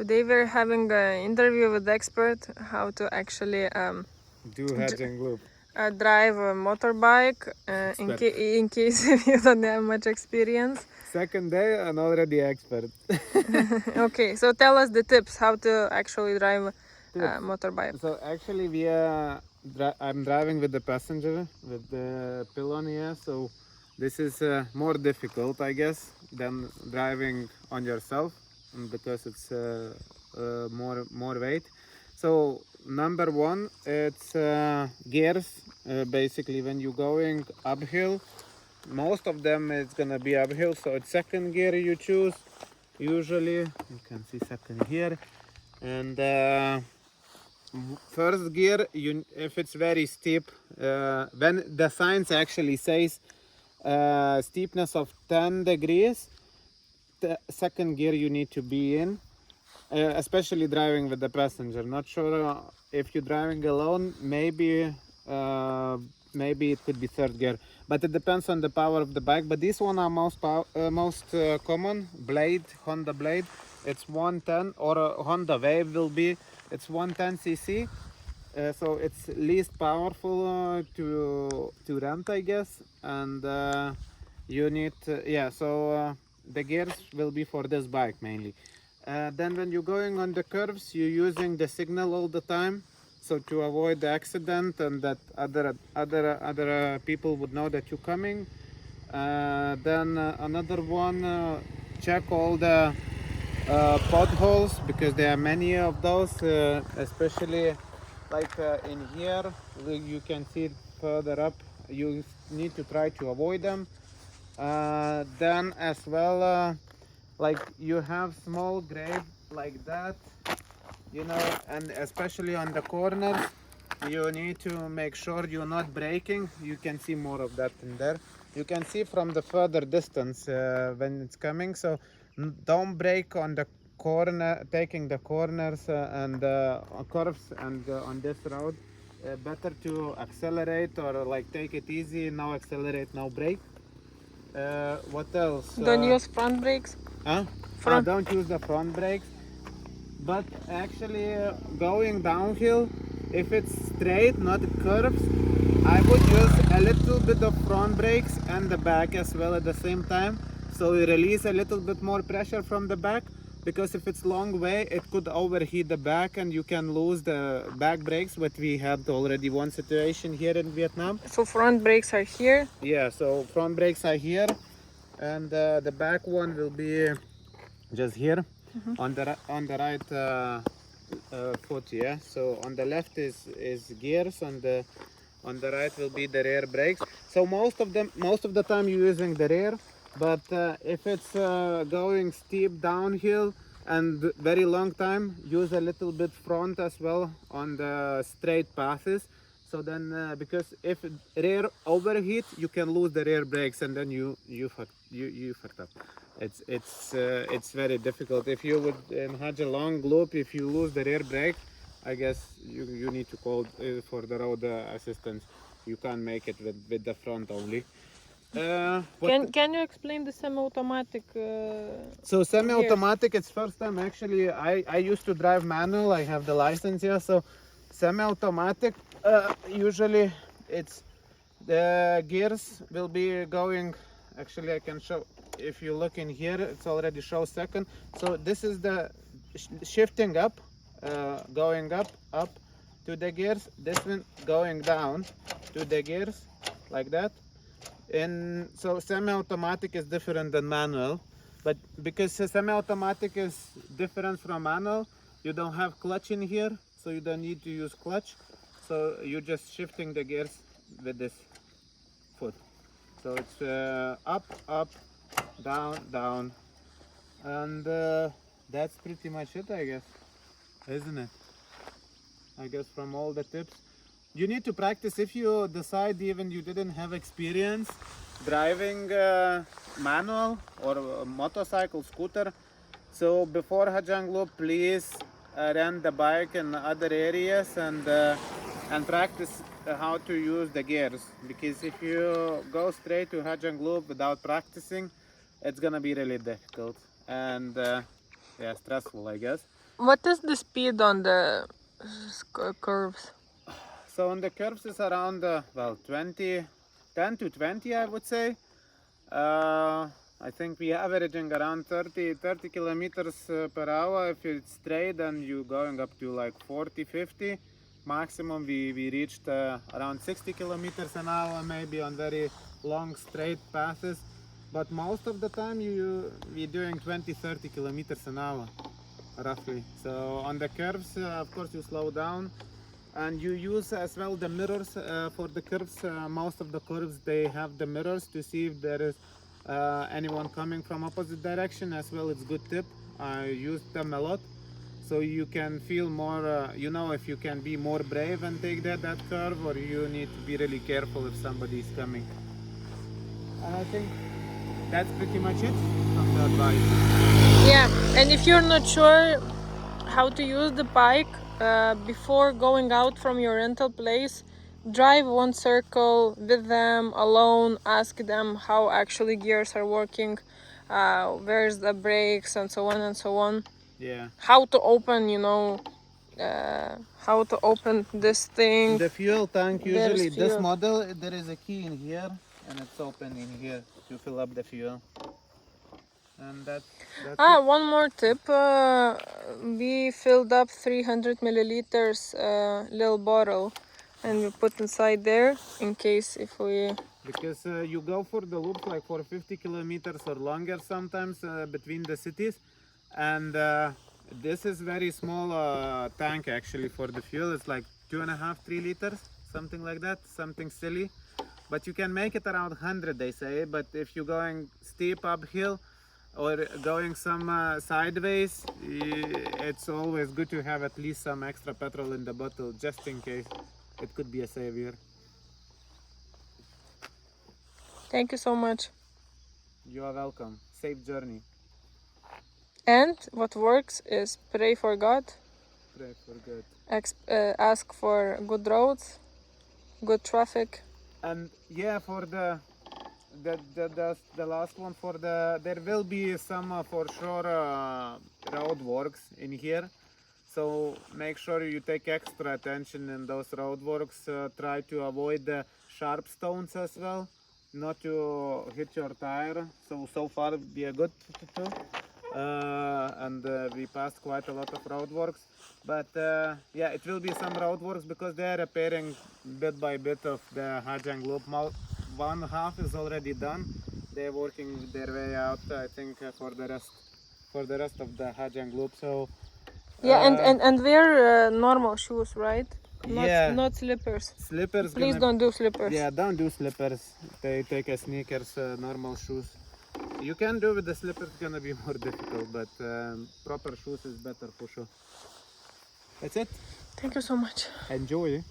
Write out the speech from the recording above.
Today we're having an interview with the expert how to actually Do Ha Giang Loop. drive a motorbike in case if you don't have much experience. Second day and already expert. Okay, so tell us the tips how to actually drive a motorbike. So actually I'm driving with the passenger, with the pillion here. So this is more difficult, I guess, than driving on yourself, because it's more weight. So number one, it's gears. Basically, when you're going uphill, most of them it's gonna be uphill. So it's second gear you choose. Usually, you can see second here, and first gear. If it's very steep, when the signs actually says steepness of 10 degrees, the second gear you need to be in. Especially driving with the passenger. Not sure if you're driving alone, maybe it could be third gear, but it depends on the power of the bike. But these one are most common. Blade, Honda Blade, it's 110, or a Honda Wave will be, it's 110 cc. So it's least powerful to rent, I guess. And you need the gears will be for this bike mainly. Then when you're going on the curves, you're using the signal all the time, so to avoid the accident and that other people would know that you're coming. Then another one, check all the potholes, because there are many of those, especially like in here. You can see it further up. You need to try to avoid them. Then as well, like you have small grave like that, and especially on the corners, you need to make sure you're not braking. You can see more of that in there. You can see from the further distance when it's coming. So don't brake on the corner, taking the corners and curves, and on this road. Better to accelerate, or like take it easy. Now accelerate, now brake. What else? Don't use front brakes. Don't use the front brakes. But actually, going downhill, if it's straight, not curves, I would use a little bit of front brakes and the back as well at the same time. So you release a little bit more pressure from the back, because if it's long way, it could overheat the back and you can lose the back brakes. But we had already one situation here in Vietnam. So front brakes are here. Yeah, so front brakes are here, and the back one will be just here. On the right foot. Yeah, so on the left is gears, on the right will be the rear brakes. So most of the time you're using the rear, but if it's going steep downhill and very long time, use a little bit front as well on the straight passes. So then, because if rear overheat, you can lose the rear brakes, and then you fucked up. It's very difficult. If you would in Ha Giang Loop, if you lose the rear brake, I guess you need to call for the road assistance. You can't make it with the front only. Can you explain the semi-automatic? So semi-automatic, it's first time actually. I used to drive manual. I have the license here. So semi-automatic, usually it's the gears will be going. Actually, I can show. If you look in here, it's already shows second. So this is the shifting up, going up to the gears. This one going down to the gears, like that. And so semi-automatic is different than manual, but because semi-automatic is different from manual, you don't have clutch in here, so you don't need to use clutch. So you're just shifting the gears with this foot. So it's up, down, and that's pretty much it, I guess, isn't it? I guess from all the tips. You need to practice. If you decide even you didn't have experience driving manual or motorcycle, scooter, so before Ha Giang Loop, please rent the bike in other areas and practice how to use the gears, because if you go straight to Ha Giang Loop without practicing, it's gonna be really difficult and stressful, I guess. What is the speed on the curves? So on the curves is around well 10 to 20 I would say. I think we averaging around 30 kilometers per hour. If it's straight, then you going up to like 40, 50. Maximum we reached around 60 kilometers an hour, maybe on very long straight passes. But most of the time we doing 20, 30 kilometers an hour, roughly. So on the curves, of course, you slow down. And you use as well the mirrors for the curves. Most of the curves they have the mirrors to see if there is anyone coming from opposite direction as well. It's good tip. I use them a lot, so you can feel more. You know, if you can be more brave and take that curve, or you need to be really careful if somebody is coming. And I think that's pretty much it from the advice. Yeah, and if you're not sure how to use the bike, before going out from your rental place, drive one circle with them alone, ask them how actually gears are working, where's the brakes, and so on and so on. Yeah. How to open, how to open this thing. The fuel tank, There's usually this fuel. model, there is a key in here and it's open in here to fill up the fuel. And that's it. One more tip. We filled up 300 milliliters little bottle and we put inside there in case if we... Because you go for the loop like for 50 kilometers or longer sometimes between the cities. And this is very small tank actually for the fuel. It's like 2.5, 3 liters, something like that, something silly. But you can make it around 100, they say. But if you're going steep uphill, or going some sideways, it's always good to have at least some extra petrol in the bottle just in case. It could be a savior. Thank you so much. You are welcome. Safe journey. And what works is pray for God, Pray for good. ask for good roads, good traffic. And yeah, for the last one, for there will be some for sure road works in here. So make sure you take extra attention in those road works. Try to avoid the sharp stones as well, not to hit your tire. So far we are good too. And we passed quite a lot of road works. But yeah, it will be some road works because they are repairing bit by bit of the Ha Giang Loop. One half is already done. They're working their way out, I think, for the rest of the Ha Giang Loop. So Yeah, and wear normal shoes, right? Not slippers. Slippers. Please don't do slippers. Yeah, don't do slippers. They take as sneakers, normal shoes. You can do with the slippers, it's gonna be more difficult, but proper shoes is better for sure. That's it. Thank you so much. Enjoy.